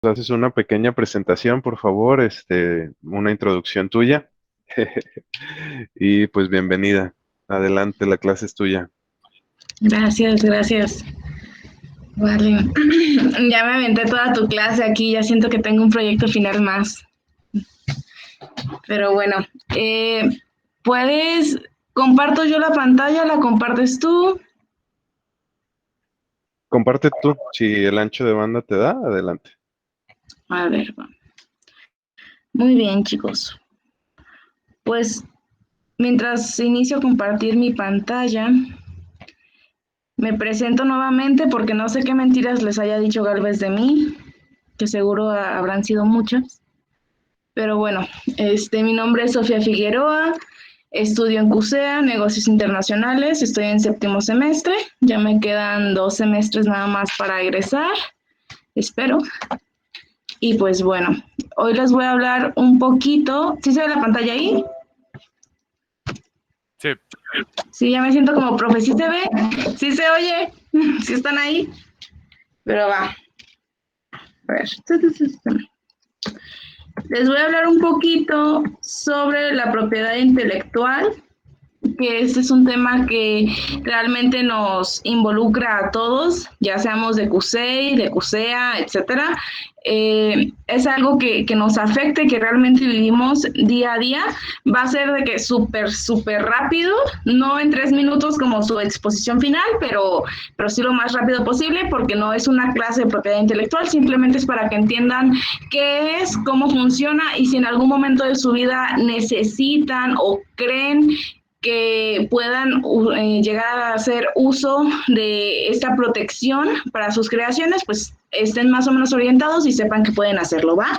Haces una pequeña presentación, por favor, una introducción tuya. Y pues bienvenida. Adelante, la clase es tuya. Gracias, gracias. Vale. Ya me aventé toda tu clase aquí, ya siento que tengo un proyecto final más. Pero bueno, comparto yo la pantalla, la compartes tú. Comparte tú. Si el ancho de banda te da, adelante. A ver, va. Muy bien, chicos. Pues mientras inicio a compartir mi pantalla, me presento nuevamente porque no sé qué mentiras les haya dicho Galvez de mí, que seguro habrán sido muchas. Pero bueno, mi nombre es Sofía Figueroa, estudio en CUSEA, Negocios Internacionales, estoy en 7º semestre, ya me quedan 2 semestres nada más para egresar, espero. Y pues bueno, hoy les voy a hablar un poquito, ¿sí se ve la pantalla ahí? Sí. Sí, ya me siento como profe, ¿sí se ve? ¿Sí se oye? ¿Sí están ahí? Pero va. A ver. Les voy a hablar un poquito sobre la propiedad intelectual, que este es un tema que realmente nos involucra a todos, ya seamos de CUSEI, de CUSEA, etcétera. Es algo que nos afecta y que realmente vivimos día a día. Va a ser de que súper rápido, no en 3 minutos como su exposición final, pero sí lo más rápido posible, porque no es una clase de propiedad intelectual, simplemente es para que entiendan qué es, cómo funciona y si en algún momento de su vida necesitan o creen que puedan llegar a hacer uso de esta protección para sus creaciones, pues estén más o menos orientados y sepan que pueden hacerlo, ¿va?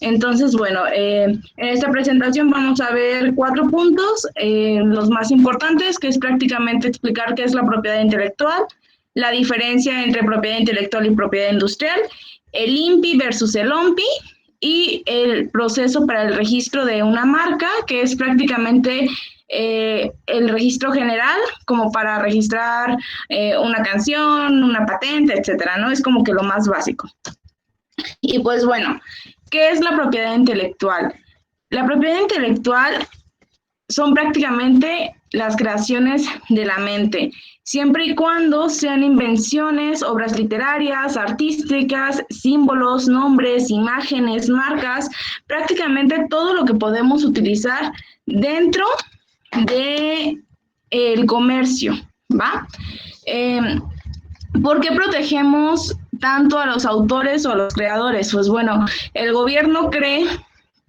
Entonces, bueno, en esta presentación vamos a ver 4 puntos, los más importantes, que es prácticamente explicar qué es la propiedad intelectual, la diferencia entre propiedad intelectual y propiedad industrial, el INPI versus el OMPI, y el proceso para el registro de una marca, que es prácticamente el registro general, como para registrar una canción, una patente, etcétera, ¿no? Es como que lo más básico. Y pues bueno, ¿qué es la propiedad intelectual? La propiedad intelectual son prácticamente las creaciones de la mente, siempre y cuando sean invenciones, obras literarias, artísticas, símbolos, nombres, imágenes, marcas, prácticamente todo lo que podemos utilizar dentro de el comercio, ¿va? ¿Por qué protegemos tanto a los autores o a los creadores? Pues bueno, el gobierno cree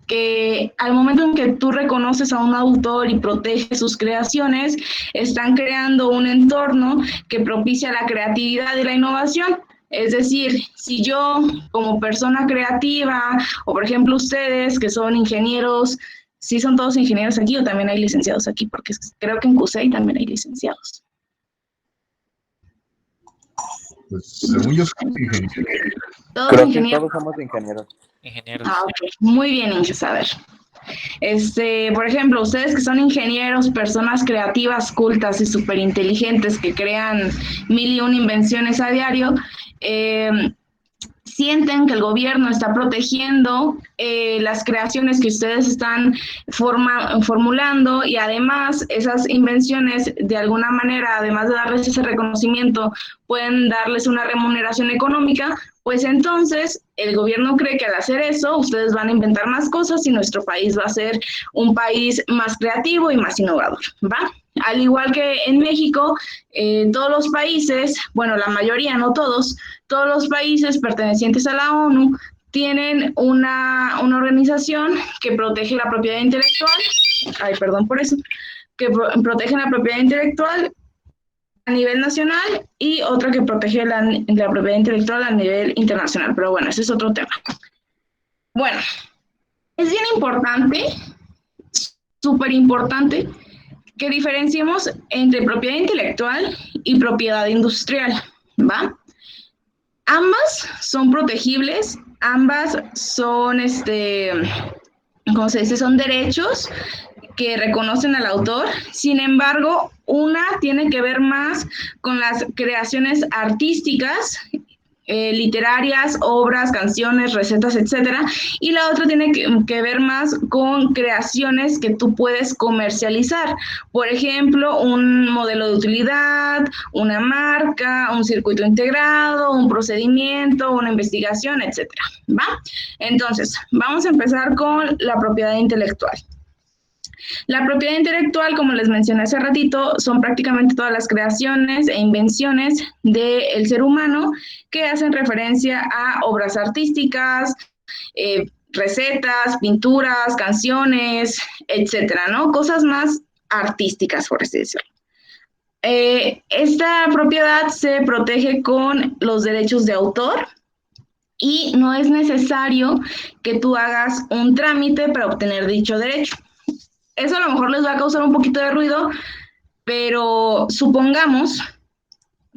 que al momento en que tú reconoces a un autor y proteges sus creaciones, están creando un entorno que propicia la creatividad y la innovación. Es decir, si yo como persona creativa, o por ejemplo ustedes que son ingenieros, ¿sí son todos ingenieros aquí o también hay licenciados aquí? Porque creo que en CUSEI también hay licenciados. Pues, según yo, soy ingeniero. ¿Todos Creo que ingenieros? todos somos ingenieros. Ingenieros. Ah, ok. Muy bien, Inges, a ver. Por ejemplo, ustedes que son ingenieros, personas creativas, cultas y súper inteligentes que crean 1001 invenciones a diario, sienten que el gobierno está protegiendo las creaciones que ustedes están formulando y además esas invenciones de alguna manera, además de darles ese reconocimiento, pueden darles una remuneración económica, pues entonces el gobierno cree que al hacer eso ustedes van a inventar más cosas y nuestro país va a ser un país más creativo y más innovador, ¿va? Al igual que en México, todos los países, bueno, la mayoría, no todos los países pertenecientes a la ONU tienen una organización que protege la propiedad intelectual, que protege la propiedad intelectual a nivel nacional y otra que protege la propiedad intelectual a nivel internacional. Pero bueno, ese es otro tema. Bueno, es bien importante, súper importante, que diferenciemos entre propiedad intelectual y propiedad industrial, ¿va? Ambas son protegibles, ambas son, ¿cómo se dice? Son derechos que reconocen al autor. Sin embargo, una tiene que ver más con las creaciones artísticas, literarias, obras, canciones, recetas, etcétera, y la otra tiene que ver más con creaciones que tú puedes comercializar. Por ejemplo, un modelo de utilidad, una marca, un circuito integrado, un procedimiento, una investigación, etcétera, ¿va? Entonces, vamos a empezar con la propiedad intelectual. La propiedad intelectual, como les mencioné hace ratito, son prácticamente todas las creaciones e invenciones del ser humano que hacen referencia a obras artísticas, recetas, pinturas, canciones, etcétera, ¿no? Cosas más artísticas, por así decirlo. Esta propiedad se protege con los derechos de autor y no es necesario que tú hagas un trámite para obtener dicho derecho. Eso a lo mejor les va a causar un poquito de ruido, pero supongamos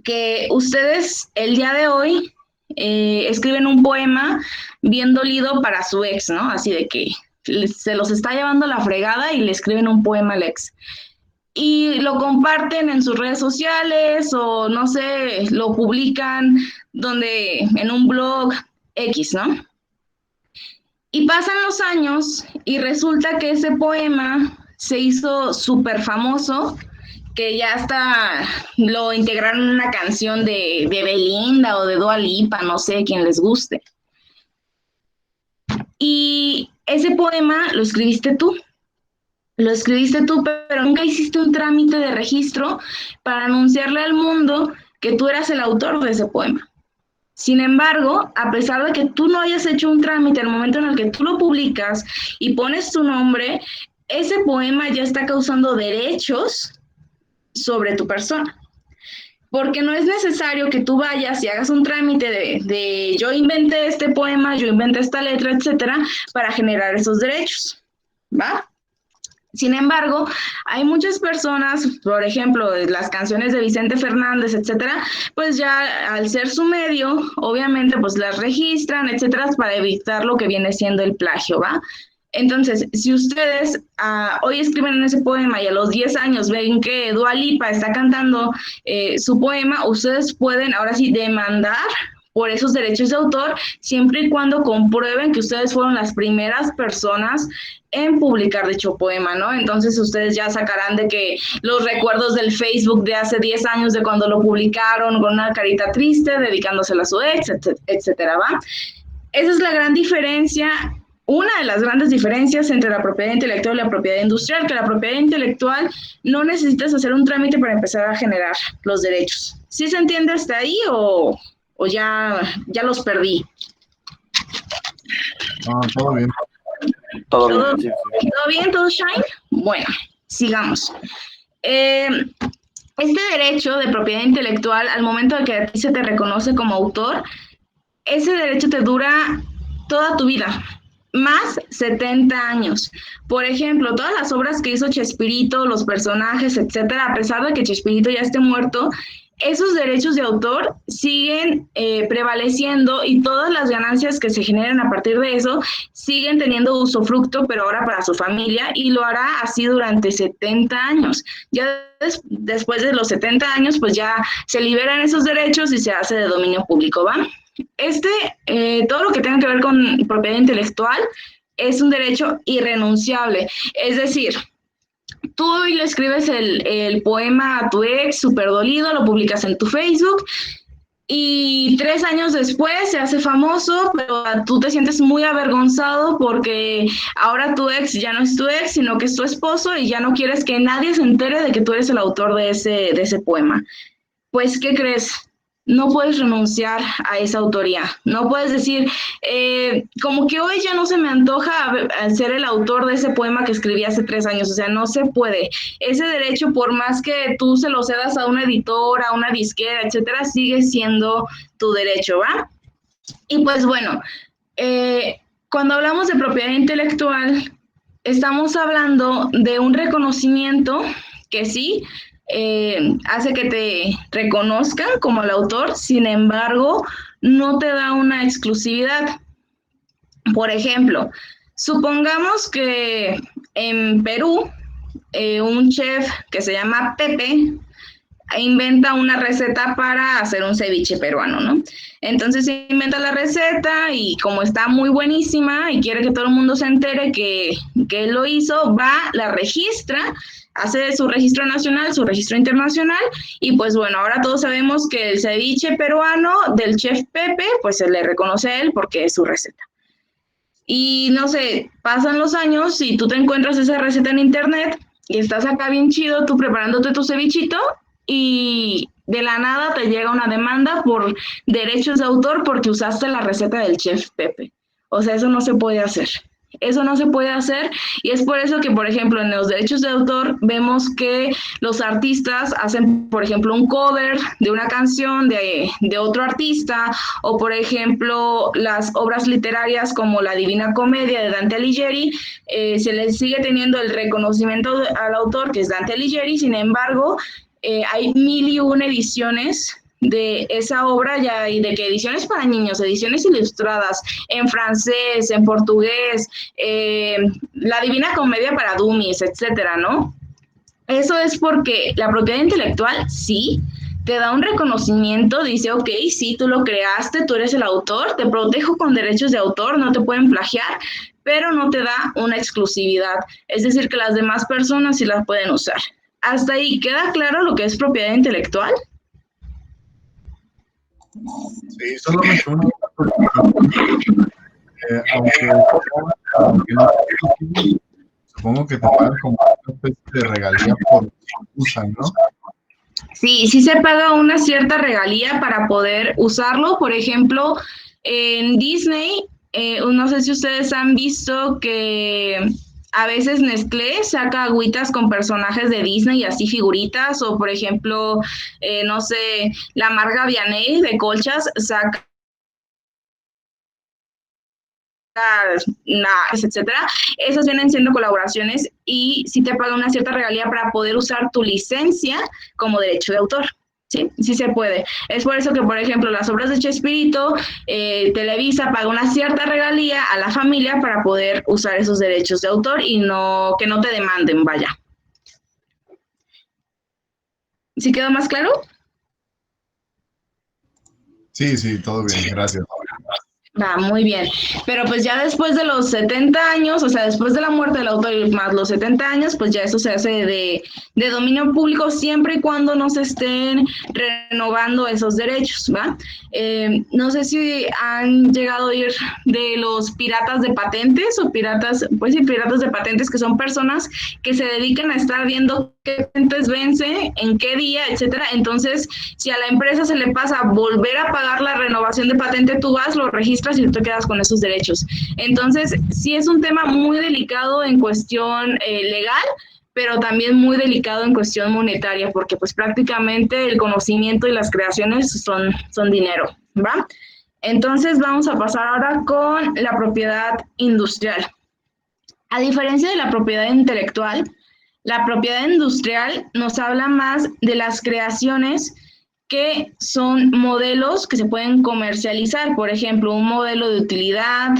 que ustedes el día de hoy escriben un poema bien dolido para su ex, ¿no? Así de que se los está llevando la fregada y le escriben un poema al ex. Y lo comparten en sus redes sociales o, no sé, lo publican en un blog X, ¿no? Y pasan los años y resulta que ese poema se hizo súper famoso, que ya hasta lo integraron en una canción de Belinda o de Dua Lipa, no sé, quien les guste. Y ese poema lo escribiste tú, pero nunca hiciste un trámite de registro para anunciarle al mundo que tú eras el autor de ese poema. Sin embargo, a pesar de que tú no hayas hecho un trámite al momento en el que tú lo publicas y pones tu nombre, ese poema ya está causando derechos sobre tu persona. Porque no es necesario que tú vayas y hagas un trámite de yo inventé este poema, yo inventé esta letra, etcétera, para generar esos derechos, ¿va? Sin embargo, hay muchas personas, por ejemplo, las canciones de Vicente Fernández, etcétera, pues ya al ser su medio, obviamente, pues las registran, etcétera, para evitar lo que viene siendo el plagio, ¿va? Entonces, si ustedes hoy escriben en ese poema y a los 10 años ven que Dua Lipa está cantando su poema, ustedes pueden ahora sí demandar por esos derechos de autor, siempre y cuando comprueben que ustedes fueron las primeras personas en publicar dicho poema, ¿no? Entonces ustedes ya sacarán de que los recuerdos del Facebook de hace 10 años de cuando lo publicaron con una carita triste, dedicándosela a su ex, etcétera, ¿va? Esa es la gran diferencia, una de las grandes diferencias entre la propiedad intelectual y la propiedad industrial, que la propiedad intelectual no necesitas hacer un trámite para empezar a generar los derechos. ¿Sí se entiende hasta ahí o ya los perdí? No, todo bien. Todo bien, sí, sí. ¿Todo bien? ¿Todo shine? Bueno, sigamos. Este derecho de propiedad intelectual, al momento de que a ti se te reconoce como autor, ese derecho te dura toda tu vida, más 70 años. Por ejemplo, todas las obras que hizo Chespirito, los personajes, etcétera, a pesar de que Chespirito ya esté muerto, esos derechos de autor siguen prevaleciendo y todas las ganancias que se generan a partir de eso siguen teniendo usufructo, pero ahora para su familia, y lo hará así durante 70 años. Ya después de los 70 años, pues ya se liberan esos derechos y se hace de dominio público, ¿va? Todo lo que tenga que ver con propiedad intelectual es un derecho irrenunciable, es decir, tú hoy le escribes el poema a tu ex, súper dolido, lo publicas en tu Facebook y 3 años después se hace famoso, pero tú te sientes muy avergonzado porque ahora tu ex ya no es tu ex, sino que es tu esposo y ya no quieres que nadie se entere de que tú eres el autor de ese poema. Pues, ¿qué crees? No puedes renunciar a esa autoría. No puedes decir, como que hoy ya no se me antoja ser el autor de ese poema que escribí hace 3 años. O sea, no se puede. Ese derecho, por más que tú se lo cedas a una editora, a una disquera, etcétera, sigue siendo tu derecho, ¿va? Y pues bueno, cuando hablamos de propiedad intelectual, estamos hablando de un reconocimiento que sí, hace que te reconozcan como el autor, sin embargo, no te da una exclusividad. Por ejemplo, supongamos que en Perú, un chef que se llama Pepe inventa una receta para hacer un ceviche peruano, ¿no? Entonces inventa la receta y como está muy buenísima y quiere que todo el mundo se entere que él lo hizo, va, la registra, hace su registro nacional, su registro internacional y pues bueno, ahora todos sabemos que el ceviche peruano del chef Pepe, pues se le reconoce a él porque es su receta. Y no sé, pasan los años y tú te encuentras esa receta en internet y estás acá bien chido, tú preparándote tu cevichito y de la nada te llega una demanda por derechos de autor porque usaste la receta del chef Pepe. O sea, eso no se puede hacer. Eso no se puede hacer y es por eso que, por ejemplo, en los derechos de autor vemos que los artistas hacen, por ejemplo, un cover de una canción de otro artista o, por ejemplo, las obras literarias como La Divina Comedia de Dante Alighieri, se le sigue teniendo el reconocimiento al autor que es Dante Alighieri, sin embargo, hay 1001 ediciones de esa obra ya y de que ediciones para niños, ediciones ilustradas en francés, en portugués, La Divina Comedia para dummies, etcétera, ¿no? Eso es porque la propiedad intelectual sí te da un reconocimiento, dice, ok, sí, tú lo creaste, tú eres el autor, te protejo con derechos de autor, no te pueden plagiar, pero no te da una exclusividad, es decir, que las demás personas sí las pueden usar. ¿Hasta ahí queda claro lo que es propiedad intelectual? Sí, solamente una aunque supongo que te pagan como una especie de regalía por usan, ¿no? Sí, sí se paga una cierta regalía para poder usarlo. Por ejemplo, en Disney, no sé si ustedes han visto que a veces Nestlé saca agüitas con personajes de Disney y así figuritas, o por ejemplo, no sé, la marca Vianney de colchas saca etcétera, esas vienen siendo colaboraciones y sí te paga una cierta regalía para poder usar tu licencia como derecho de autor. Sí, sí se puede. Es por eso que, por ejemplo, las obras de Chespirito, Televisa paga una cierta regalía a la familia para poder usar esos derechos de autor y no que no te demanden, vaya. ¿Sí quedó más claro? Sí, todo bien, gracias. Va, muy bien. Pero pues ya después de los 70 años, o sea, después de la muerte del autor y más los 70 años, pues ya eso se hace de dominio público siempre y cuando no se estén renovando esos derechos, ¿va? No sé si han llegado a oír de los piratas de patentes o piratas, pues sí, piratas de patentes que son personas que se dedican a estar viendo qué patentes vence, en qué día, etcétera. Entonces, si a la empresa se le pasa volver a pagar la renovación de patente, tú vas, lo registras y tú te quedas con esos derechos. Entonces, sí es un tema muy delicado en cuestión legal, pero también muy delicado en cuestión monetaria, porque pues prácticamente el conocimiento y las creaciones son dinero, ¿va? Entonces, vamos a pasar ahora con la propiedad industrial. A diferencia de la propiedad intelectual, la propiedad industrial nos habla más de las creaciones que son modelos que se pueden comercializar, por ejemplo, un modelo de utilidad,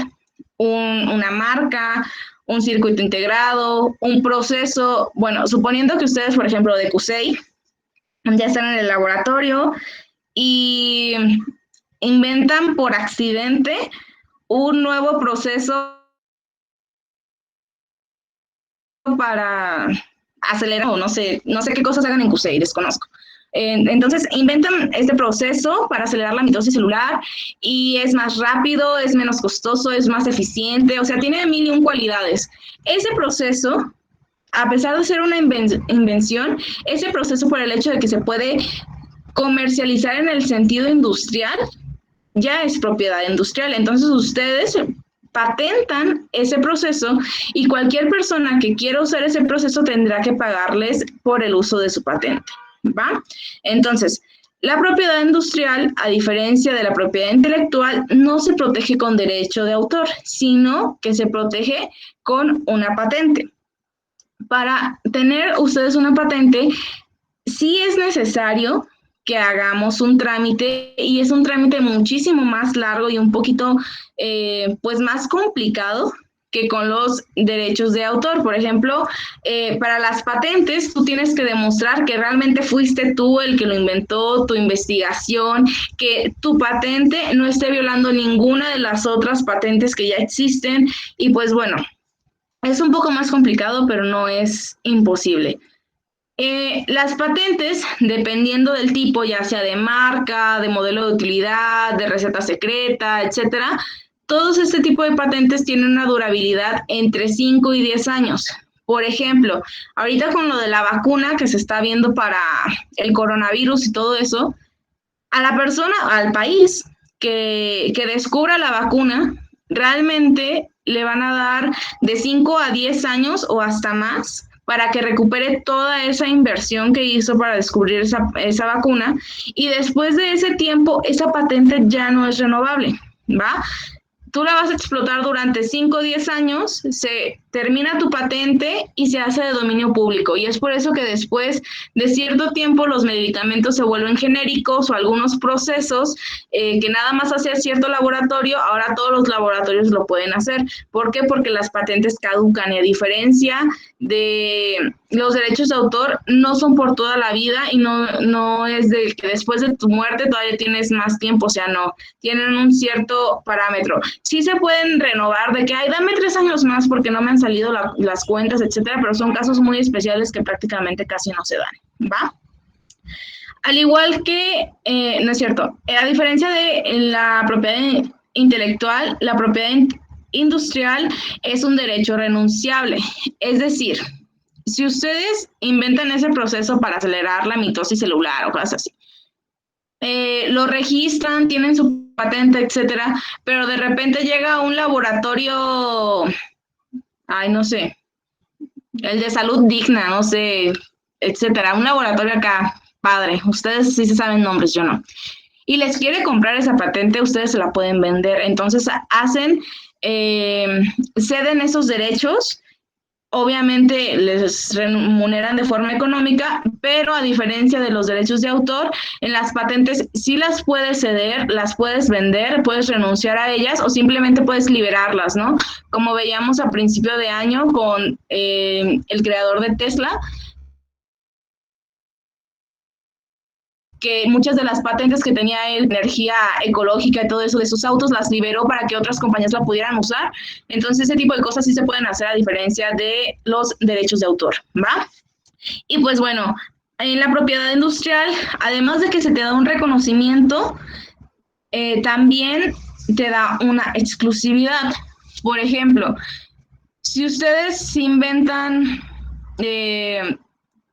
una marca, un circuito integrado, un proceso, bueno, suponiendo que ustedes, por ejemplo, de CUSEI, ya están en el laboratorio y inventan por accidente un nuevo proceso para acelerar, o no sé qué cosas hagan en CUSEI, desconozco. Entonces, inventan este proceso para acelerar la mitosis celular y es más rápido, es menos costoso, es más eficiente, o sea, tiene 1001 cualidades. Ese proceso, a pesar de ser una invención, ese proceso por el hecho de que se puede comercializar en el sentido industrial, ya es propiedad industrial. Entonces, ustedes patentan ese proceso y cualquier persona que quiera usar ese proceso tendrá que pagarles por el uso de su patente, ¿va? Entonces, la propiedad industrial, a diferencia de la propiedad intelectual, no se protege con derecho de autor, sino que se protege con una patente. Para tener ustedes una patente, sí es necesario que hagamos un trámite y es un trámite muchísimo más largo y un poquito pues más complicado que con los derechos de autor. Por ejemplo, para las patentes, tú tienes que demostrar que realmente fuiste tú el que lo inventó, tu investigación, que tu patente no esté violando ninguna de las otras patentes que ya existen. Y pues bueno, es un poco más complicado, pero no es imposible. Las patentes, dependiendo del tipo, ya sea de marca, de modelo de utilidad, de receta secreta, etcétera, todos este tipo de patentes tienen una durabilidad entre 5 y 10 años. Por ejemplo, ahorita con lo de la vacuna que se está viendo para el coronavirus y todo eso, a la persona, al país que descubra la vacuna, realmente le van a dar de 5 a 10 años o hasta más para que recupere toda esa inversión que hizo para descubrir esa vacuna, y después de ese tiempo esa patente ya no es renovable, ¿va? Tú la vas a explotar durante 5 o 10 años, se termina tu patente y se hace de dominio público. Y es por eso que después de cierto tiempo los medicamentos se vuelven genéricos, o algunos procesos que nada más hacía cierto laboratorio, ahora todos los laboratorios lo pueden hacer. ¿Por qué? Porque las patentes caducan, y a diferencia de los derechos de autor, no son por toda la vida, y no es de que después de tu muerte todavía tienes más tiempo. O sea, no, tienen un cierto parámetro. Sí se pueden renovar, de que, ay, dame 3 años más porque no me han salido las cuentas, etcétera, pero son casos muy especiales que prácticamente casi no se dan, ¿va? Al igual que, no es cierto, a diferencia de la propiedad intelectual, la propiedad industrial es un derecho renunciable. Es decir, si ustedes inventan ese proceso para acelerar la mitosis celular o cosas así, lo registran, tienen su patente, etcétera, pero de repente llega un laboratorio, ay, no sé, el de Salud Digna, no sé, etcétera, un laboratorio acá, padre, ustedes sí se saben nombres, yo no, y les quiere comprar esa patente, ustedes se la pueden vender. Entonces ceden esos derechos. Obviamente les remuneran de forma económica, pero a diferencia de los derechos de autor, en las patentes sí las puedes ceder, las puedes vender, puedes renunciar a ellas o simplemente puedes liberarlas, ¿no? Como veíamos a principio de año con el creador de Tesla, que muchas de las patentes que tenía él, energía ecológica y todo eso de sus autos, las liberó para que otras compañías la pudieran usar. Entonces ese tipo de cosas sí se pueden hacer a diferencia de los derechos de autor, ¿va? Y pues bueno, en la propiedad industrial, además de que se te da un reconocimiento, también te da una exclusividad. Por ejemplo, si ustedes inventan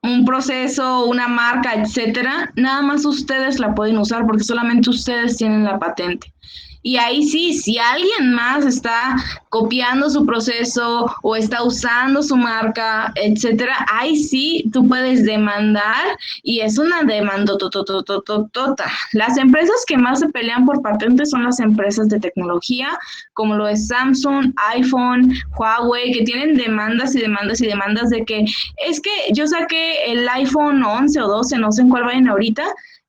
un proceso, una marca, etcétera, nada más ustedes la pueden usar porque solamente ustedes tienen la patente. Y ahí sí, si alguien más está copiando su proceso o está usando su marca, etcétera, ahí sí tú puedes demandar, y es una demanda tototototota. Las empresas que más se pelean por patentes son las empresas de tecnología, como lo es Samsung, iPhone, Huawei, que tienen demandas y demandas y demandas de que es que yo saqué el iPhone 11 o 12, no sé en cuál vayan ahorita,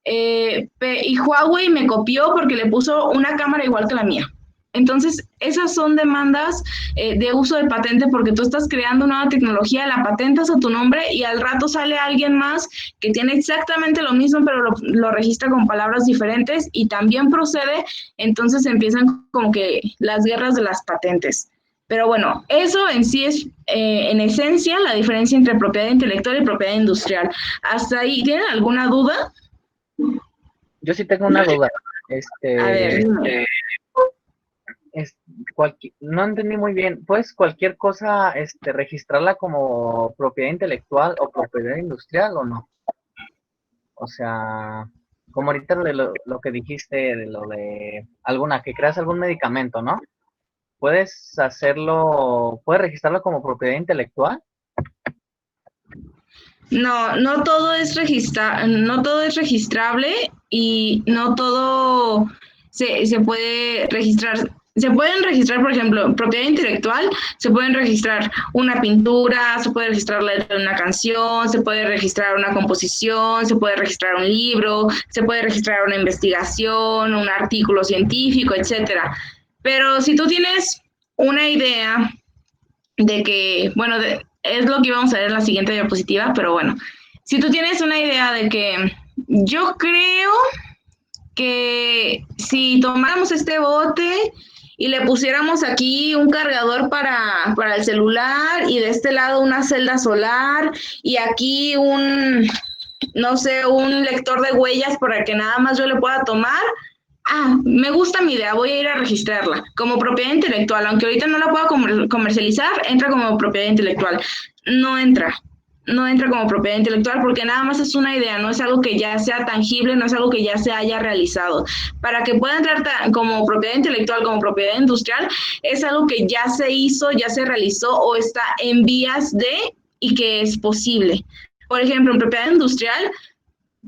y Huawei me copió porque le puso una cámara igual que la mía. Entonces, esas son demandas de uso de patente, porque tú estás creando nueva tecnología, la patentas a tu nombre y al rato sale alguien más que tiene exactamente lo mismo, pero lo registra con palabras diferentes y también procede. Entonces empiezan como que las guerras de las patentes. Pero bueno, eso en sí es, en esencia, la diferencia entre propiedad intelectual y propiedad industrial. ¿Hasta ahí tienen alguna duda? Yo sí tengo una duda. A ver, No entendí muy bien. ¿Puedes cualquier cosa registrarla como propiedad intelectual o propiedad industrial o no? O sea, como ahorita lo que dijiste de lo de que creas algún medicamento, ¿no? ¿Puedes registrarlo como propiedad intelectual? no todo es registrable, y no todo se puede registrar. Se pueden registrar, por ejemplo, propiedad intelectual, se pueden registrar una pintura, se puede registrar la letra de una canción, se puede registrar una composición, se puede registrar un libro, se puede registrar una investigación, un artículo científico, etcétera. Pero si tú tienes una idea de que, bueno, es lo que íbamos a ver en la siguiente diapositiva, pero bueno, si tú tienes una idea de que yo creo que si tomáramos este bote y le pusiéramos aquí un cargador para el celular y de este lado una celda solar y aquí no sé, un lector de huellas para que nada más yo le pueda tomar, me gusta mi idea, voy a ir a registrarla como propiedad intelectual, aunque ahorita no la pueda comercializar, entra como propiedad intelectual. No entra como propiedad intelectual porque nada más es una idea, no es algo que ya sea tangible, no es algo que ya se haya realizado. Para que pueda entrar como propiedad intelectual, como propiedad industrial, es algo que ya se hizo, ya se realizó o está en vías de y que es posible. Por ejemplo, en propiedad industrial,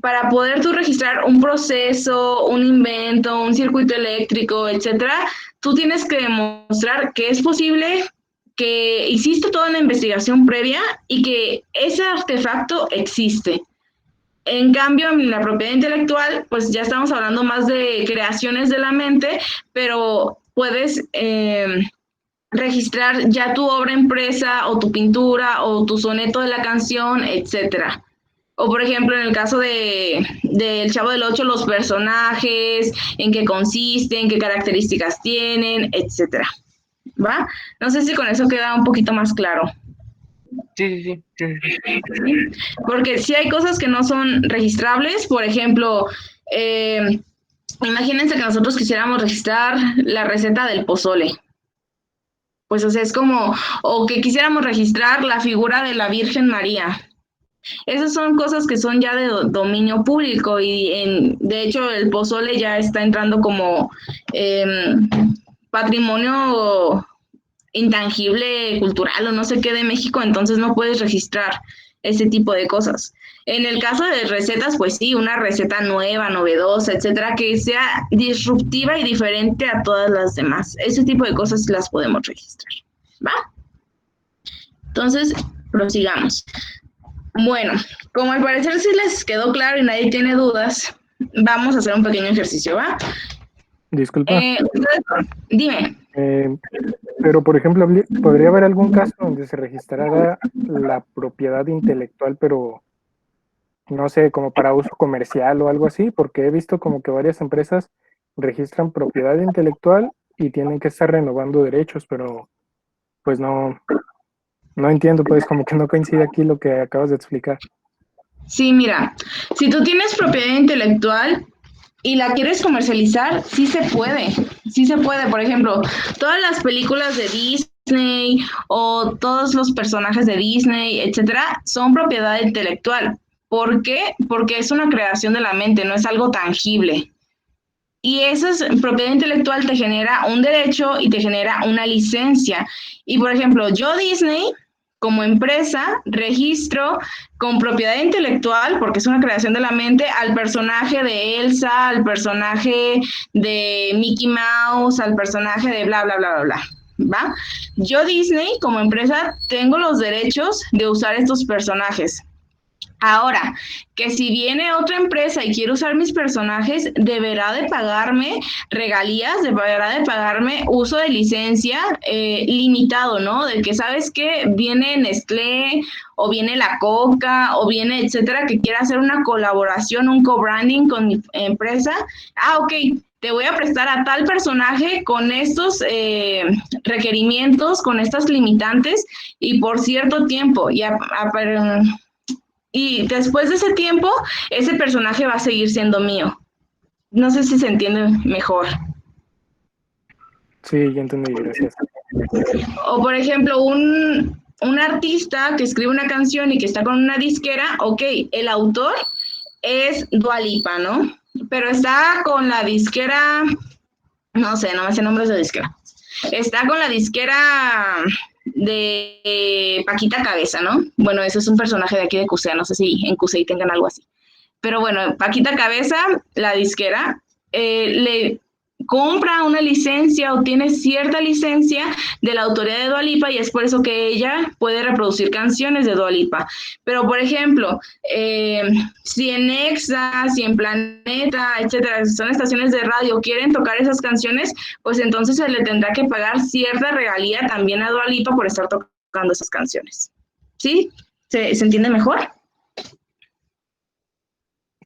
para poder tú registrar un proceso, un invento, un circuito eléctrico, etcétera, tú tienes que demostrar que es posible, que hiciste toda una investigación previa y que ese artefacto existe. En cambio, en la propiedad intelectual, pues ya estamos hablando más de creaciones de la mente, pero puedes registrar ya tu obra impresa o tu pintura o tu soneto de la canción, etcétera. O por ejemplo, en el caso del Chavo del Ocho, los personajes, en qué consisten, qué características tienen, etcétera. ¿Va? No sé si con eso queda un poquito más claro. Sí. Porque sí hay cosas que no son registrables. Por ejemplo, imagínense que nosotros quisiéramos registrar la receta del pozole. Pues o sea, es como, o que quisiéramos registrar la figura de la Virgen María. Esas son cosas que son ya de dominio público y de hecho el pozole ya está entrando como patrimonio intangible cultural o no sé qué de México, entonces no puedes registrar ese tipo de cosas. En el caso de recetas, pues sí, una receta nueva, novedosa, etcétera, que sea disruptiva y diferente a todas las demás. Ese tipo de cosas las podemos registrar, ¿va? Entonces, prosigamos. Bueno, como al parecer sí les quedó claro y nadie tiene dudas, vamos a hacer un pequeño ejercicio, ¿va? Disculpa. Dime. Pero, por ejemplo, ¿podría haber algún caso donde se registrara la propiedad intelectual, pero no sé, como para uso comercial o algo así? Porque he visto como que varias empresas registran propiedad intelectual y tienen que estar renovando derechos, pero pues no entiendo, pues como que no coincide aquí lo que acabas de explicar. Sí, mira, si tú tienes propiedad intelectual y la quieres comercializar, sí se puede. Por ejemplo, todas las películas de Disney o todos los personajes de Disney, etcétera, son propiedad intelectual. ¿Por qué? Porque es una creación de la mente, no es algo tangible. Y esa propiedad intelectual te genera un derecho y te genera una licencia. Y por ejemplo, yo Disney, como empresa, registro con propiedad intelectual, porque es una creación de la mente, al personaje de Elsa, al personaje de Mickey Mouse, al personaje de bla, bla, bla, bla, bla, ¿va? Yo Disney, como empresa, tengo los derechos de usar estos personajes. Ahora, que si viene otra empresa y quiere usar mis personajes, deberá de pagarme regalías, deberá de pagarme uso de licencia limitado, ¿no? De que, ¿sabes qué? Viene Nestlé o viene la Coca o viene etcétera que quiera hacer una colaboración, un co-branding con mi empresa. Ok, te voy a prestar a tal personaje con estos requerimientos, con estas limitantes y por cierto tiempo. Y después de ese tiempo, ese personaje va a seguir siendo mío. No sé si se entiende mejor. Sí, ya entendí, gracias. O por ejemplo, un artista que escribe una canción y que está con una disquera, ok, el autor es Dua Lipa, ¿no? Pero está con la disquera, no sé, no me sé nombres de disquera. Está con la disquera de Paquita Cabeza, ¿no? Bueno, ese es un personaje de aquí de CUSEA, no sé si en CUSEA tengan algo así. Pero bueno, Paquita Cabeza, la disquera, le compra una licencia o tiene cierta licencia de la autoría de Dua Lipa y es por eso que ella puede reproducir canciones de Dua Lipa. Pero, por ejemplo, si en Exa, si en Planeta, etcétera, si son estaciones de radio, quieren tocar esas canciones, pues entonces se le tendrá que pagar cierta regalía también a Dua Lipa por estar tocando tocando esas canciones. ¿Sí? ¿Se entiende mejor?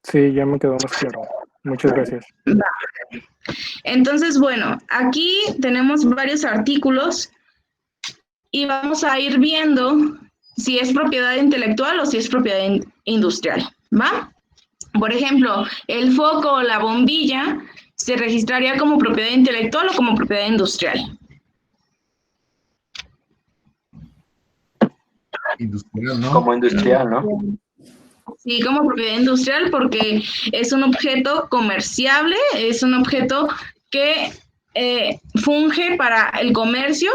Sí, ya me quedó más claro. Muchas gracias. Entonces, bueno, aquí tenemos varios artículos y vamos a ir viendo si es propiedad intelectual o si es propiedad industrial, ¿va? Por ejemplo, el foco o la bombilla se registraría como propiedad intelectual o como propiedad industrial. Industrial, ¿no? Como industrial, ¿no? Sí, como propiedad industrial porque es un objeto comerciable, es un objeto que funge para el comercio,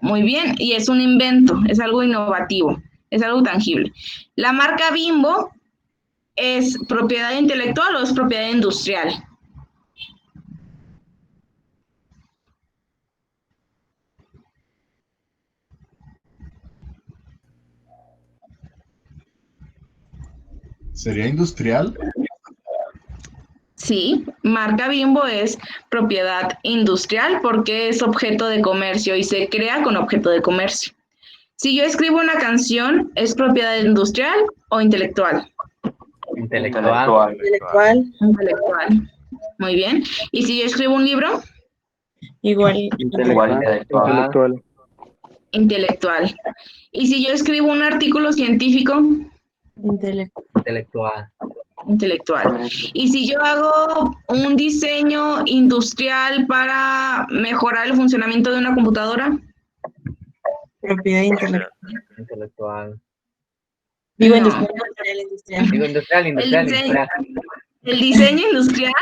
muy bien, y es un invento, es algo innovativo, es algo tangible. La marca Bimbo ¿es propiedad intelectual o es propiedad industrial? ¿Sería industrial? Sí, marca Bimbo es propiedad industrial porque es objeto de comercio y se crea con objeto de comercio. Si yo escribo una canción, ¿es propiedad industrial o intelectual? Intelectual. Intelectual. Muy bien. ¿Y si yo escribo un libro? Igual. Intelectual. Intelectual. ¿Y si yo escribo un artículo científico? Intelectual. Intelectual. ¿Y si yo hago un diseño industrial para mejorar el funcionamiento de una computadora? Propiedad intelectual. Intelectual. Digo, No. industrial. Digo industrial. El diseño industrial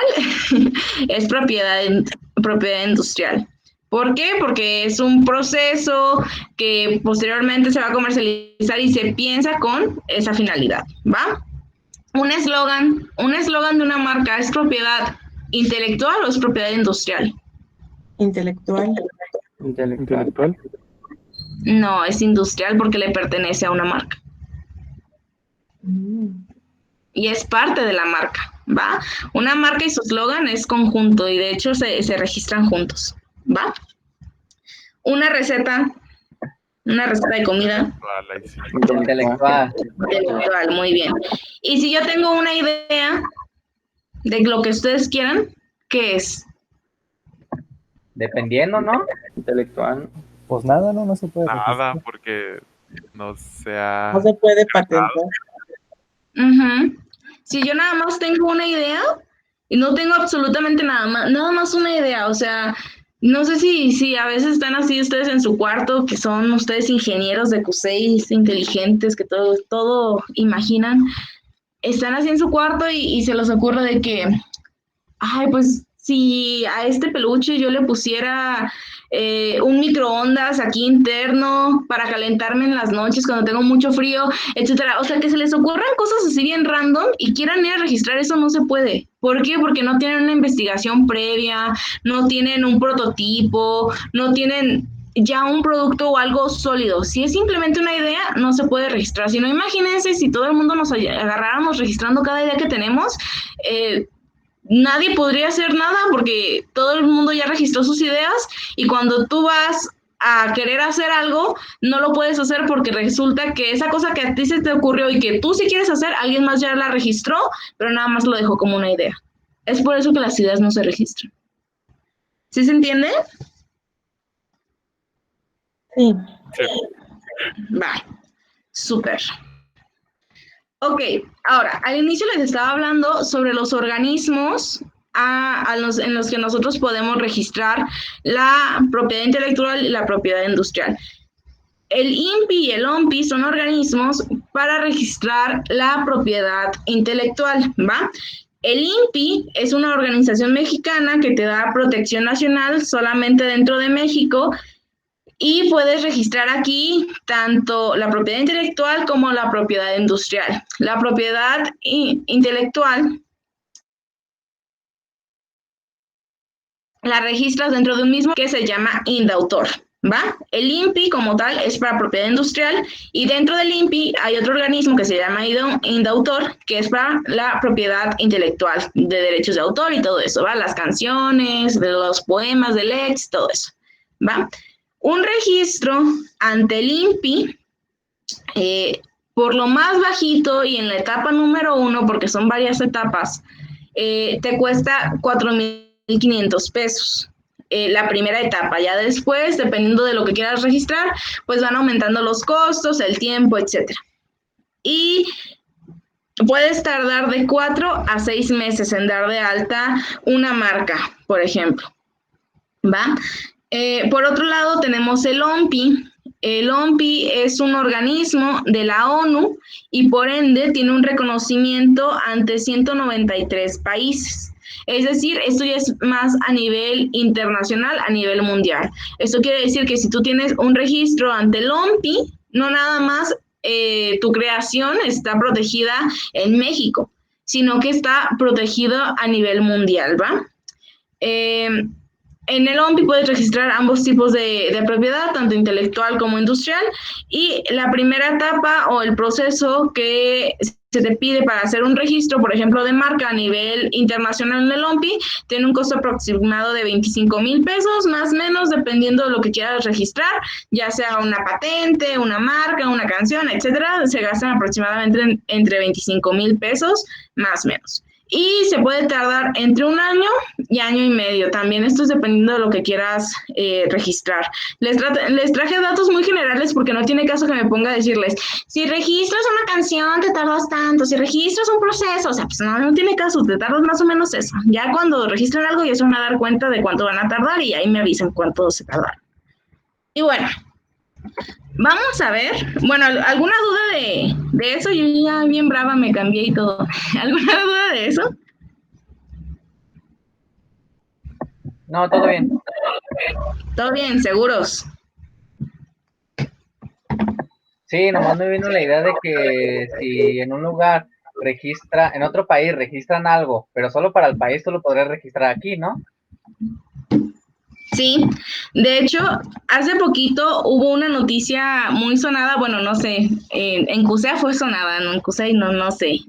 es propiedad industrial. ¿Por qué? Porque es un proceso que posteriormente se va a comercializar y se piensa con esa finalidad, ¿va? Un eslogan de una marca, ¿es propiedad intelectual o es propiedad industrial? Intelectual. Intelectual. No, es industrial porque le pertenece a una marca. Y es parte de la marca, ¿va? Una marca y su eslogan es conjunto y de hecho se registran juntos, ¿va? Una receta de comida. Intelectual. Intelectual, muy bien. Y si yo tengo una idea de lo que ustedes quieran, ¿qué es? Dependiendo, ¿no? Intelectual. Pues nada, no se puede. Nada, porque no sea... No se puede patentar. Uh-huh. Si yo nada más tengo una idea y no tengo absolutamente nada más una idea, o sea, no sé si a veces están así ustedes en su cuarto, que son ustedes ingenieros de Q6, inteligentes, que todo imaginan, están así en su cuarto y se les ocurre de que, ay, pues si a este peluche yo le pusiera un microondas aquí interno para calentarme en las noches cuando tengo mucho frío, etcétera. O sea, que se les ocurran cosas así bien random y quieran ir a registrar eso, no se puede. ¿Por qué? Porque no tienen una investigación previa, no tienen un prototipo, no tienen ya un producto o algo sólido. Si es simplemente una idea, no se puede registrar. Si no, imagínense si todo el mundo nos agarráramos registrando cada idea que tenemos, nadie podría hacer nada porque todo el mundo ya registró sus ideas y cuando tú vas a querer hacer algo, no lo puedes hacer porque resulta que esa cosa que a ti se te ocurrió y que tú sí quieres hacer, alguien más ya la registró, pero nada más lo dejó como una idea. Es por eso que las ideas no se registran. ¿Sí se entiende? Sí. Va, súper. Ok, ahora, al inicio les estaba hablando sobre los organismos en los que nosotros podemos registrar la propiedad intelectual y la propiedad industrial. El INPI y el OMPI son organismos para registrar la propiedad intelectual, ¿va? El INPI es una organización mexicana que te da protección nacional solamente dentro de México y puedes registrar aquí tanto la propiedad intelectual como la propiedad industrial. La propiedad intelectual la registras dentro de un mismo que se llama indautor, ¿va? El INPI como tal es para propiedad industrial y dentro del INPI hay otro organismo que se llama indautor que es para la propiedad intelectual de derechos de autor y todo eso, ¿va? Las canciones, de los poemas de Lex, todo eso, ¿va? un registro ante el INPI, por lo más bajito y en la etapa número 1, porque son varias etapas, te cuesta 4,500 pesos. La primera etapa. Ya después, dependiendo de lo que quieras registrar, pues van aumentando los costos, el tiempo, etcétera. Y puedes tardar de 4 a 6 meses en dar de alta una marca, por ejemplo. ¿Va? Por otro lado, tenemos el OMPI. El OMPI es un organismo de la ONU y por ende tiene un reconocimiento ante 193 países. Es decir, esto ya es más a nivel internacional, a nivel mundial. Esto quiere decir que si tú tienes un registro ante el OMPI, no nada más tu creación está protegida en México, sino que está protegido a nivel mundial, ¿va? En el OMPI puedes registrar ambos tipos de propiedad, tanto intelectual como industrial, y la primera etapa o el proceso que se te pide para hacer un registro, por ejemplo, de marca a nivel internacional en el OMPI, tiene un costo aproximado de 25,000 pesos, más o menos, dependiendo de lo que quieras registrar, ya sea una patente, una marca, una canción, etcétera, se gastan aproximadamente entre 25,000 pesos, más o menos. Y se puede tardar entre 1 año y año y medio. También esto es dependiendo de lo que quieras registrar. Les traje datos muy generales porque no tiene caso que me ponga a decirles, si registras una canción te tardas tanto, si registras un proceso, o sea, pues no tiene caso, te tardas más o menos eso. Ya cuando registran algo ya se van a dar cuenta de cuánto van a tardar y ahí me avisan cuánto se tardaron. Y bueno, vamos a ver, bueno, ¿alguna duda de eso? Yo ya bien brava me cambié y todo. ¿Alguna duda de eso? No, todo bien. Todo bien, seguros. Sí, nomás me vino la idea de que si en un lugar en otro país registran algo, pero solo para el país, tú lo podrías registrar aquí, ¿no? Sí, de hecho, hace poquito hubo una noticia muy sonada, bueno, no sé, en CUSEA fue sonada, no en CUSEA, no sé.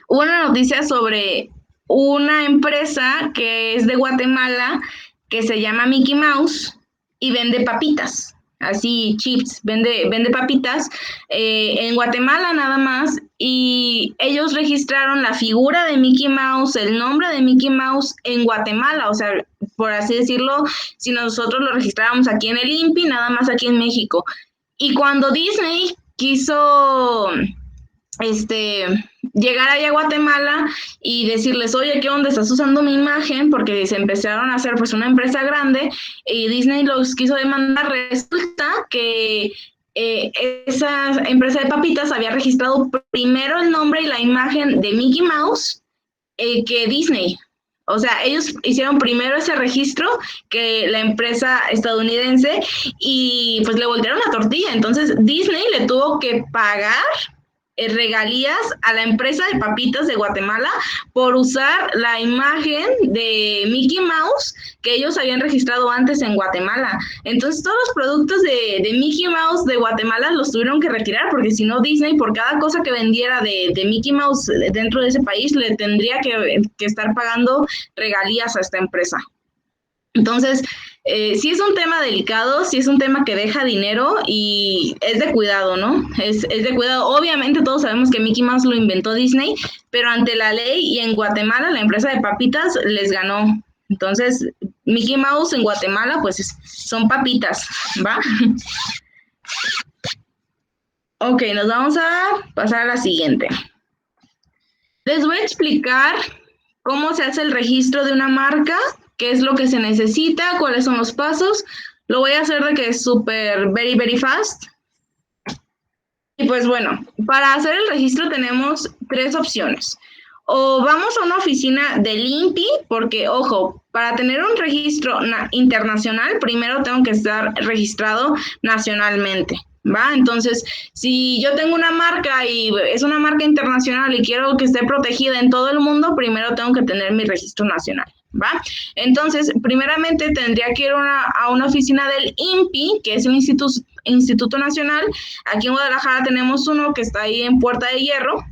Hubo una noticia sobre una empresa que es de Guatemala, que se llama Mickey Mouse, y vende papitas, así chips, vende papitas en Guatemala nada más, y ellos registraron la figura de Mickey Mouse, el nombre de Mickey Mouse en Guatemala, o sea, por así decirlo, si nosotros lo registráramos aquí en el INPI, nada más aquí en México. Y cuando Disney quiso llegar allá a Guatemala y decirles, oye, ¿qué onda? Estás usando mi imagen, porque se empezaron a hacer pues una empresa grande y Disney los quiso demandar. Resulta que esa empresa de papitas había registrado primero el nombre y la imagen de Mickey Mouse que Disney. O sea, ellos hicieron primero ese registro que la empresa estadounidense y pues le voltearon la tortilla. Entonces Disney le tuvo que pagar regalías a la empresa de papitas de Guatemala por usar la imagen de Mickey Mouse que ellos habían registrado antes en Guatemala. Entonces todos los productos de Mickey Mouse de Guatemala los tuvieron que retirar, porque si no Disney por cada cosa que vendiera de Mickey Mouse dentro de ese país le tendría que estar pagando regalías a esta empresa. Entonces, sí es un tema delicado, sí es un tema que deja dinero y es de cuidado, ¿no? Es de cuidado. Obviamente todos sabemos que Mickey Mouse lo inventó Disney, pero ante la ley y en Guatemala la empresa de papitas les ganó. Entonces, Mickey Mouse en Guatemala pues son papitas, ¿va? Ok, nos vamos a pasar a la siguiente. Les voy a explicar cómo se hace el registro de una marca, qué es lo que se necesita, cuáles son los pasos. Lo voy a hacer de que es súper, very fast. Y pues bueno, para hacer el registro tenemos 3 opciones. O vamos a una oficina del INPI, porque, ojo, para tener un registro internacional, primero tengo que estar registrado nacionalmente, ¿va? Entonces, si yo tengo una marca y es una marca internacional y quiero que esté protegida en todo el mundo, primero tengo que tener mi registro nacional, ¿va? Entonces, primeramente tendría que ir a una oficina del INPI, que es el Instituto Nacional. Aquí en Guadalajara tenemos uno que está ahí en Puerta de Hierro.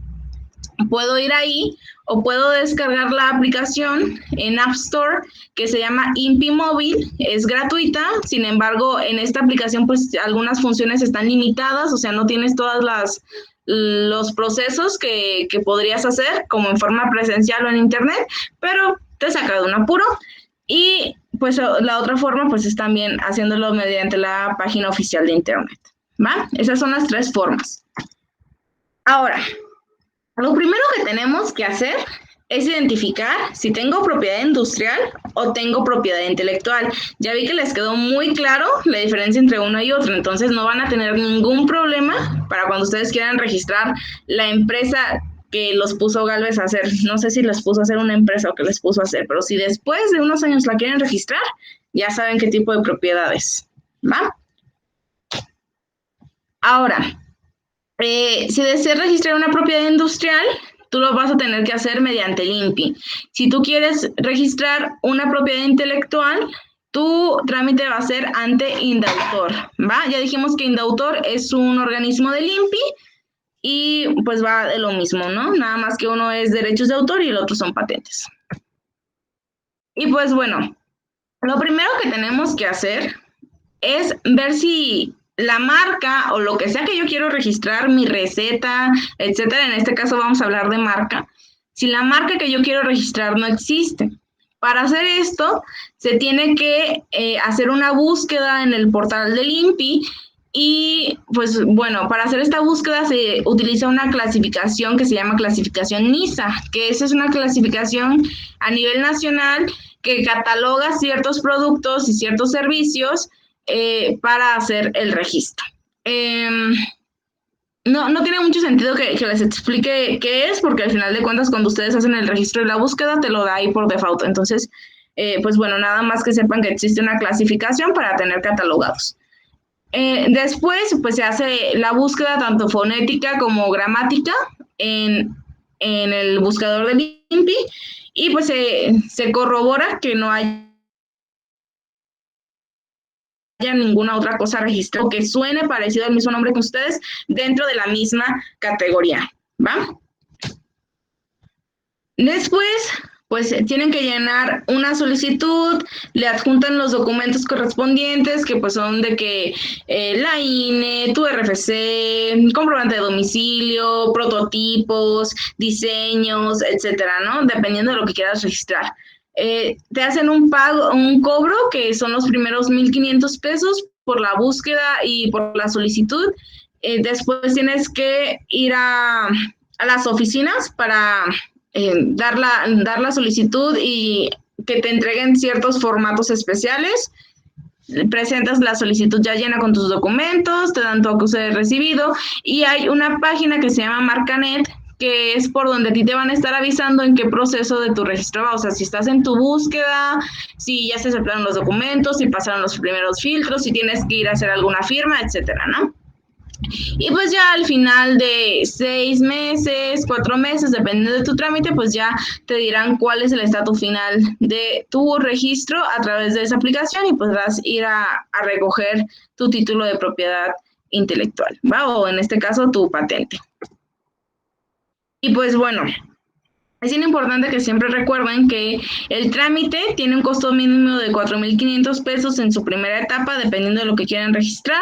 puedo ir ahí o puedo descargar la aplicación en App Store que se llama INPI Móvil, es gratuita, sin embargo en esta aplicación pues algunas funciones están limitadas, o sea no tienes todas los procesos que podrías hacer como en forma presencial o en internet, pero te saca de un apuro. Y pues la otra forma pues es también haciéndolo mediante la página oficial de internet, ¿va? Esas son las 3 formas. Ahora, lo primero que tenemos que hacer es identificar si tengo propiedad industrial o tengo propiedad intelectual. Ya vi que les quedó muy claro la diferencia entre uno y otro, entonces no van a tener ningún problema para cuando ustedes quieran registrar la empresa que los puso Galvez a hacer. No sé si les puso a hacer una empresa o que les puso a hacer, pero si después de unos años la quieren registrar, ya saben qué tipo de propiedades, ¿va? Ahora, si deseas registrar una propiedad industrial, tú lo vas a tener que hacer mediante el INPI. Si tú quieres registrar una propiedad intelectual, tu trámite va a ser ante Indautor, ¿va? Ya dijimos que Indautor es un organismo del INPI y pues va de lo mismo, ¿no? Nada más que uno es derechos de autor y el otro son patentes. Y pues bueno, lo primero que tenemos que hacer es ver si la marca o lo que sea que yo quiero registrar, mi receta, etcétera, en este caso vamos a hablar de marca, si la marca que yo quiero registrar no existe. Para hacer esto, se tiene que hacer una búsqueda en el portal del INPI y, pues, bueno, para hacer esta búsqueda se utiliza una clasificación que se llama clasificación NISA, que esa es una clasificación a nivel nacional que cataloga ciertos productos y ciertos servicios para hacer el registro. No tiene mucho sentido que les explique qué es, porque al final de cuentas cuando ustedes hacen el registro de la búsqueda te lo da ahí por default. Entonces, pues bueno, nada más que sepan que existe una clasificación para tener catalogados. Después, pues se hace la búsqueda tanto fonética como gramática en el buscador del INPI y pues se corrobora que no haya ninguna otra cosa registrada que suene parecido al mismo nombre que ustedes dentro de la misma categoría, ¿va? Después, pues tienen que llenar una solicitud, le adjuntan los documentos correspondientes, que pues son de que la INE, tu RFC, comprobante de domicilio, prototipos, diseños, etcétera, ¿no? Dependiendo de lo que quieras registrar. Te hacen un cobro, que son los primeros 1,500 pesos por la búsqueda y por la solicitud. Después tienes que ir a las oficinas para dar la solicitud y que te entreguen ciertos formatos especiales. Presentas la solicitud ya llena con tus documentos, te dan tu acuse de recibido y hay una página que se llama Marcanet, que es por donde a ti te van a estar avisando en qué proceso de tu registro va, o sea, si estás en tu búsqueda, si ya se aceptaron los documentos, si pasaron los primeros filtros, si tienes que ir a hacer alguna firma, etcétera, ¿no? Y pues ya al final de 6 meses, 4 meses, dependiendo de tu trámite, pues ya te dirán cuál es el estatus final de tu registro a través de esa aplicación y podrás ir a recoger tu título de propiedad intelectual, ¿va? O en este caso, tu patente. Y pues bueno, es bien importante que siempre recuerden que el trámite tiene un costo mínimo de 4,500 pesos en su primera etapa, dependiendo de lo que quieran registrar.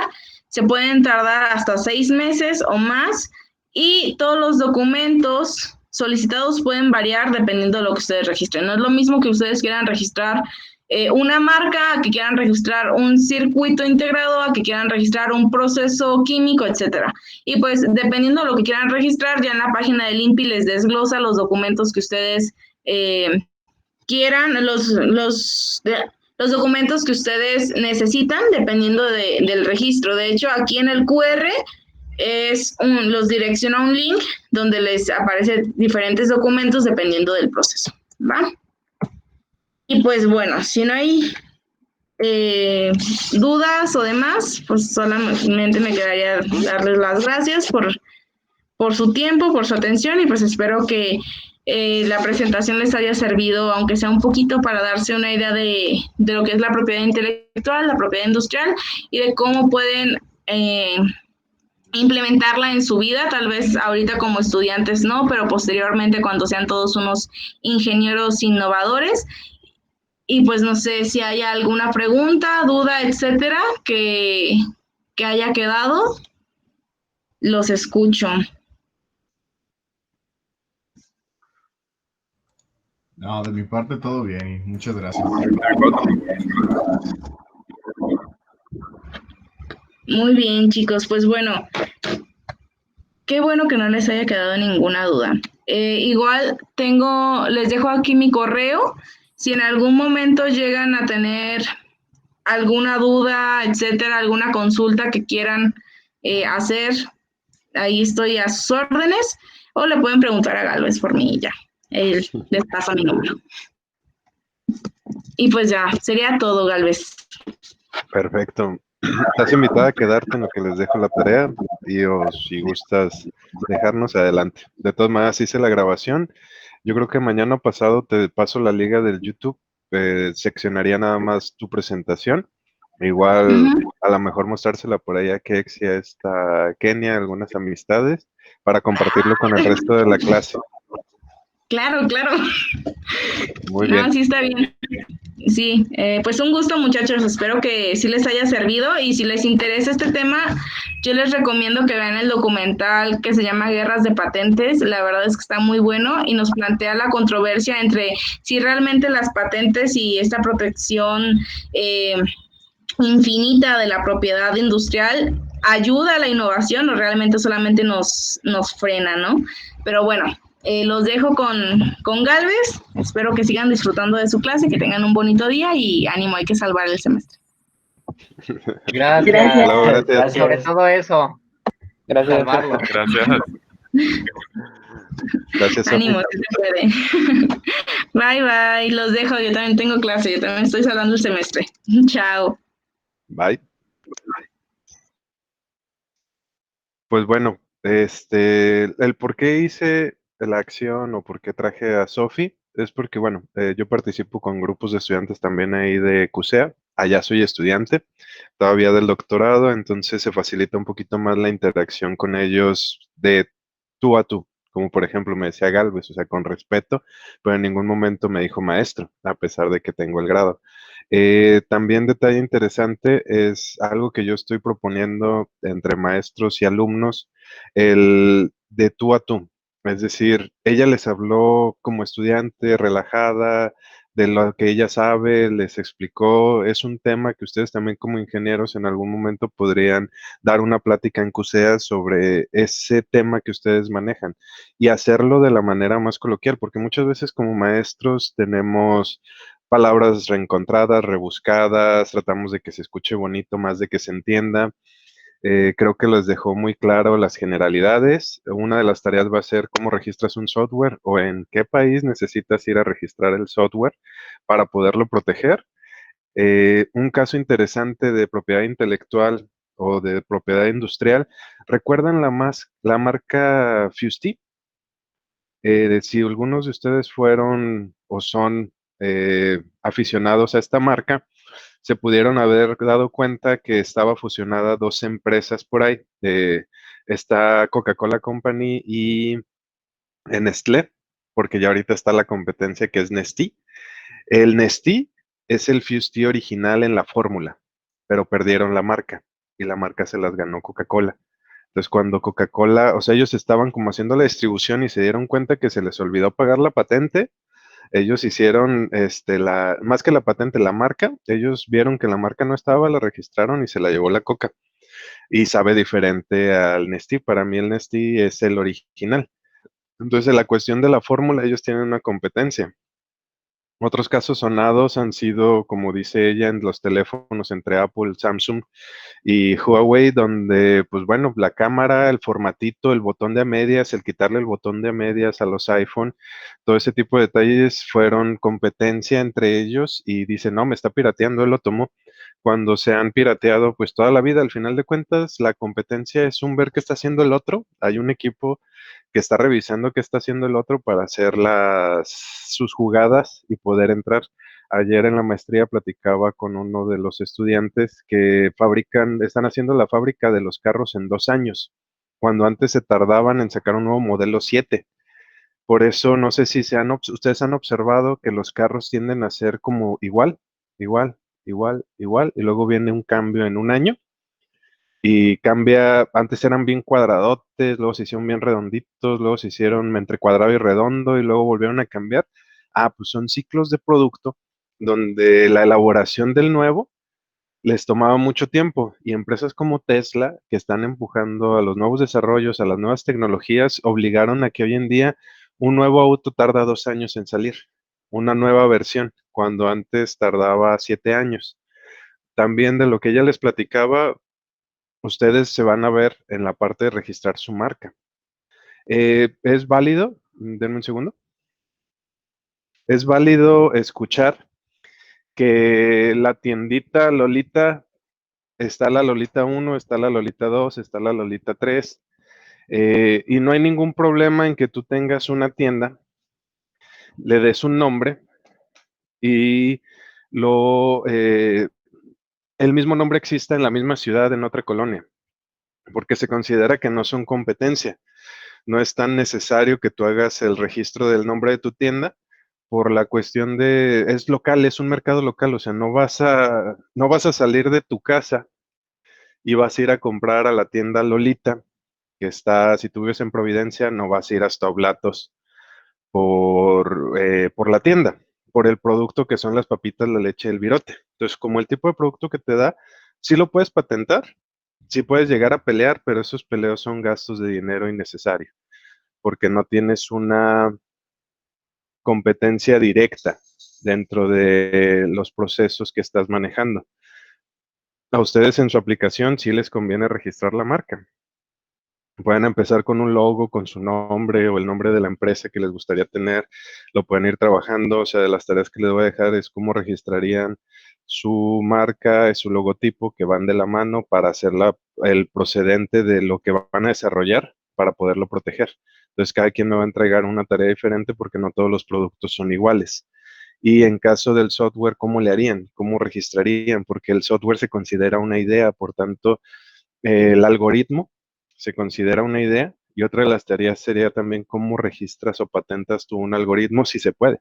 Se pueden tardar hasta 6 meses o más y todos los documentos solicitados pueden variar dependiendo de lo que ustedes registren. No es lo mismo que ustedes quieran registrar una marca, a que quieran registrar un circuito integrado, a que quieran registrar un proceso químico, etcétera. Y pues dependiendo de lo que quieran registrar, ya en la página del INPI les desglosa los documentos que ustedes quieran, los documentos que ustedes necesitan dependiendo del registro. De hecho, aquí en el QR los direcciona a un link donde les aparecen diferentes documentos dependiendo del proceso, ¿va? Y pues bueno, si no hay dudas o demás, pues solamente me quedaría darles las gracias por su tiempo, por su atención y pues espero que la presentación les haya servido, aunque sea un poquito, para darse una idea de lo que es la propiedad intelectual, la propiedad industrial y de cómo pueden implementarla en su vida, tal vez ahorita como estudiantes no, pero posteriormente cuando sean todos unos ingenieros innovadores. Y pues no sé si hay alguna pregunta, duda, etcétera, que haya quedado, los escucho. No, de mi parte todo bien y muchas gracias. Muy bien, chicos, pues bueno, qué bueno que no les haya quedado ninguna duda. Igual les dejo aquí mi correo. Si en algún momento llegan a tener alguna duda, etcétera, alguna consulta que quieran hacer, ahí estoy a sus órdenes. O le pueden preguntar a Galvez por mí y ya. Él les pasa mi número. Y pues ya, sería todo, Galvez. Perfecto. Estás invitada a quedarte en lo que les dejo la tarea y o si gustas dejarnos adelante. De todas maneras, hice la grabación. Yo creo que mañana pasado te paso la liga del YouTube. Seccionaría nada más tu presentación. Igual, a lo mejor mostrársela por ahí a Kex y a esta Kenia, algunas amistades, para compartirlo con el resto de la clase. Claro, claro. Muy bien. No, sí está bien. Sí, pues un gusto, muchachos. Espero que sí les haya servido y si les interesa este tema, yo les recomiendo que vean el documental que se llama Guerras de Patentes. La verdad es que está muy bueno y nos plantea la controversia entre si realmente las patentes y esta protección infinita de la propiedad industrial ayuda a la innovación o realmente solamente nos frena, ¿no? Pero bueno, los dejo con Galvez. Espero que sigan disfrutando de su clase, que tengan un bonito día y ánimo, hay que salvar el semestre. Gracias. Gracias. Sobre todo eso. Gracias. Salvarlo. Gracias. Gracias, Sofi. Ánimo, que se puede. Bye, bye. Los dejo. Yo también tengo clase. Yo también estoy salvando el semestre. Chao. Bye. Pues bueno, el por qué hice la acción o por qué traje a Sofi es porque, bueno, yo participo con grupos de estudiantes también ahí de CUSEA. Allá soy estudiante, todavía del doctorado, entonces se facilita un poquito más la interacción con ellos de tú a tú. Como por ejemplo me decía Galvez, o sea, con respeto, pero en ningún momento me dijo maestro, a pesar de que tengo el grado. También detalle interesante es algo que yo estoy proponiendo entre maestros y alumnos, el de tú a tú. Es decir, ella les habló como estudiante, relajada, de lo que ella sabe, les explicó. Es un tema que ustedes también como ingenieros en algún momento podrían dar una plática en CUSEA sobre ese tema que ustedes manejan y hacerlo de la manera más coloquial, porque muchas veces como maestros tenemos palabras reencontradas, rebuscadas, tratamos de que se escuche bonito más de que se entienda. Creo que les dejó muy claro las generalidades. Una de las tareas va a ser cómo registras un software o en qué país necesitas ir a registrar el software para poderlo proteger. Un caso interesante de propiedad intelectual o de propiedad industrial. ¿Recuerdan la marca Fusti? Si algunos de ustedes fueron o son aficionados a esta marca, se pudieron haber dado cuenta que estaba fusionada dos empresas por ahí. Está Coca-Cola Company y Nestlé, porque ya ahorita está la competencia que es Nestí. El Nestí es el Fusti original en la fórmula, pero perdieron la marca y la marca se las ganó Coca-Cola. Entonces, cuando Coca-Cola, o sea, ellos estaban como haciendo la distribución y se dieron cuenta que se les olvidó pagar la patente, ellos hicieron, más que la patente, la marca, ellos vieron que la marca no estaba, la registraron y se la llevó la Coca. Y sabe diferente al Nestí. Para mí el Nestí es el original. Entonces, la cuestión de la fórmula, ellos tienen una competencia. Otros casos sonados han sido, como dice ella, en los teléfonos entre Apple, Samsung y Huawei, donde, pues bueno, la cámara, el formatito, el botón de a medias, el quitarle el botón de a medias a los iPhone, todo ese tipo de detalles fueron competencia entre ellos y dicen, no, me está pirateando, él lo tomó. Cuando se han pirateado, pues toda la vida, al final de cuentas, la competencia es un ver qué está haciendo el otro. Hay un equipo que está revisando qué está haciendo el otro para hacer sus jugadas y poder entrar. Ayer en la maestría platicaba con uno de los estudiantes que están haciendo la fábrica de los carros en 2 años. cuando antes se tardaban en sacar un nuevo modelo 7. Por eso no sé si ustedes han observado que los carros tienden a ser como igual, igual, igual, igual, y luego viene un cambio en un año y cambia, antes eran bien cuadradotes, luego se hicieron bien redonditos, luego se hicieron entre cuadrado y redondo y luego volvieron a cambiar. Ah, pues son ciclos de producto donde la elaboración del nuevo les tomaba mucho tiempo y empresas como Tesla, que están empujando a los nuevos desarrollos, a las nuevas tecnologías, obligaron a que hoy en día un nuevo auto tarda 2 años en salir, una nueva versión, cuando antes tardaba 7 años. También de lo que ella les platicaba, ustedes se van a ver en la parte de registrar su marca. ¿Es válido? Denme un segundo. Es válido escuchar que la tiendita Lolita, está la Lolita 1, está la Lolita 2, está la Lolita 3, y no hay ningún problema en que tú tengas una tienda, le des un nombre y el mismo nombre exista en la misma ciudad, en otra colonia, porque se considera que no son competencia. No es tan necesario que tú hagas el registro del nombre de tu tienda por la cuestión es local, es un mercado local, o sea, no vas a salir de tu casa y vas a ir a comprar a la tienda Lolita, que está, si tú vives en Providencia, no vas a ir hasta Oblatos por la tienda, por el producto que son las papitas, la leche, el virote. Entonces, como el tipo de producto que te da, sí lo puedes patentar, sí puedes llegar a pelear, pero esos peleos son gastos de dinero innecesario, porque no tienes una competencia directa dentro de los procesos que estás manejando. A ustedes en su aplicación sí les conviene registrar la marca. Pueden empezar con un logo, con su nombre o el nombre de la empresa que les gustaría tener. Lo pueden ir trabajando. O sea, de las tareas que les voy a dejar es cómo registrarían su marca, su logotipo, que van de la mano para hacer el procedente de lo que van a desarrollar para poderlo proteger. Entonces, cada quien me va a entregar una tarea diferente porque no todos los productos son iguales. Y en caso del software, ¿cómo le harían? ¿Cómo registrarían? Porque el software se considera una idea, por tanto, el algoritmo se considera una idea y otra de las tareas sería también cómo registras o patentas tú un algoritmo si se puede.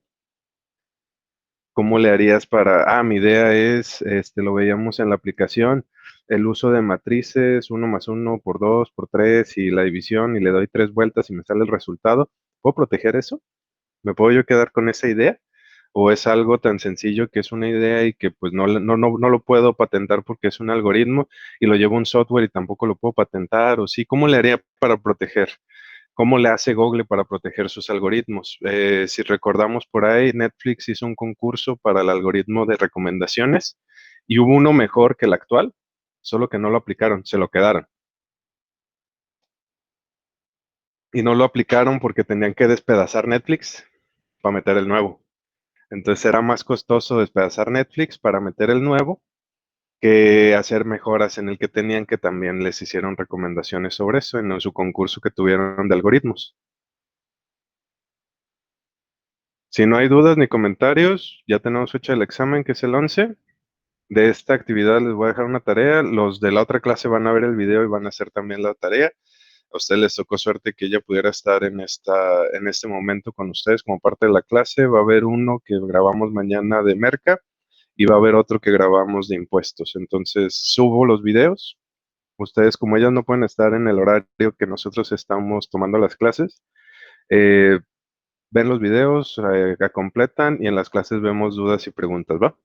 ¿Cómo le harías mi idea es, lo veíamos en la aplicación, el uso de matrices 1 más 1 por 2 por 3 y la división y le doy 3 vueltas y me sale el resultado? ¿Puedo proteger eso? ¿Me puedo yo quedar con esa idea? ¿O es algo tan sencillo que es una idea y que pues no lo puedo patentar porque es un algoritmo y lo llevo a un software y tampoco lo puedo patentar? ¿O sí? ¿Cómo le haría para proteger? ¿Cómo le hace Google para proteger sus algoritmos? Si recordamos por ahí, Netflix hizo un concurso para el algoritmo de recomendaciones y hubo uno mejor que el actual, solo que no lo aplicaron, se lo quedaron. Y no lo aplicaron porque tenían que despedazar Netflix para meter el nuevo. Entonces era más costoso despedazar Netflix para meter el nuevo que hacer mejoras en el que tenían, que también les hicieron recomendaciones sobre eso en su concurso que tuvieron de algoritmos. Si no hay dudas ni comentarios, ya tenemos fecha del examen, que es el 11. De esta actividad les voy a dejar una tarea. Los de la otra clase van a ver el video y van a hacer también la tarea. A ustedes les tocó suerte que ella pudiera estar en este momento con ustedes como parte de la clase. Va a haber uno que grabamos mañana de Merca y va a haber otro que grabamos de impuestos. Entonces subo los videos. Ustedes, como ellas no pueden estar en el horario que nosotros estamos tomando las clases, ven los videos, completan y en las clases vemos dudas y preguntas, ¿va?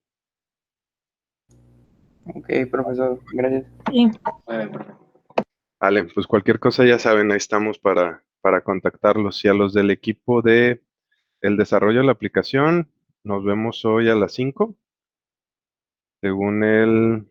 Ok, profesor, gracias. Sí. Vale, pues cualquier cosa ya saben, ahí estamos para contactarlos. Y a los del equipo de el desarrollo de la aplicación, nos vemos hoy a las 5, según el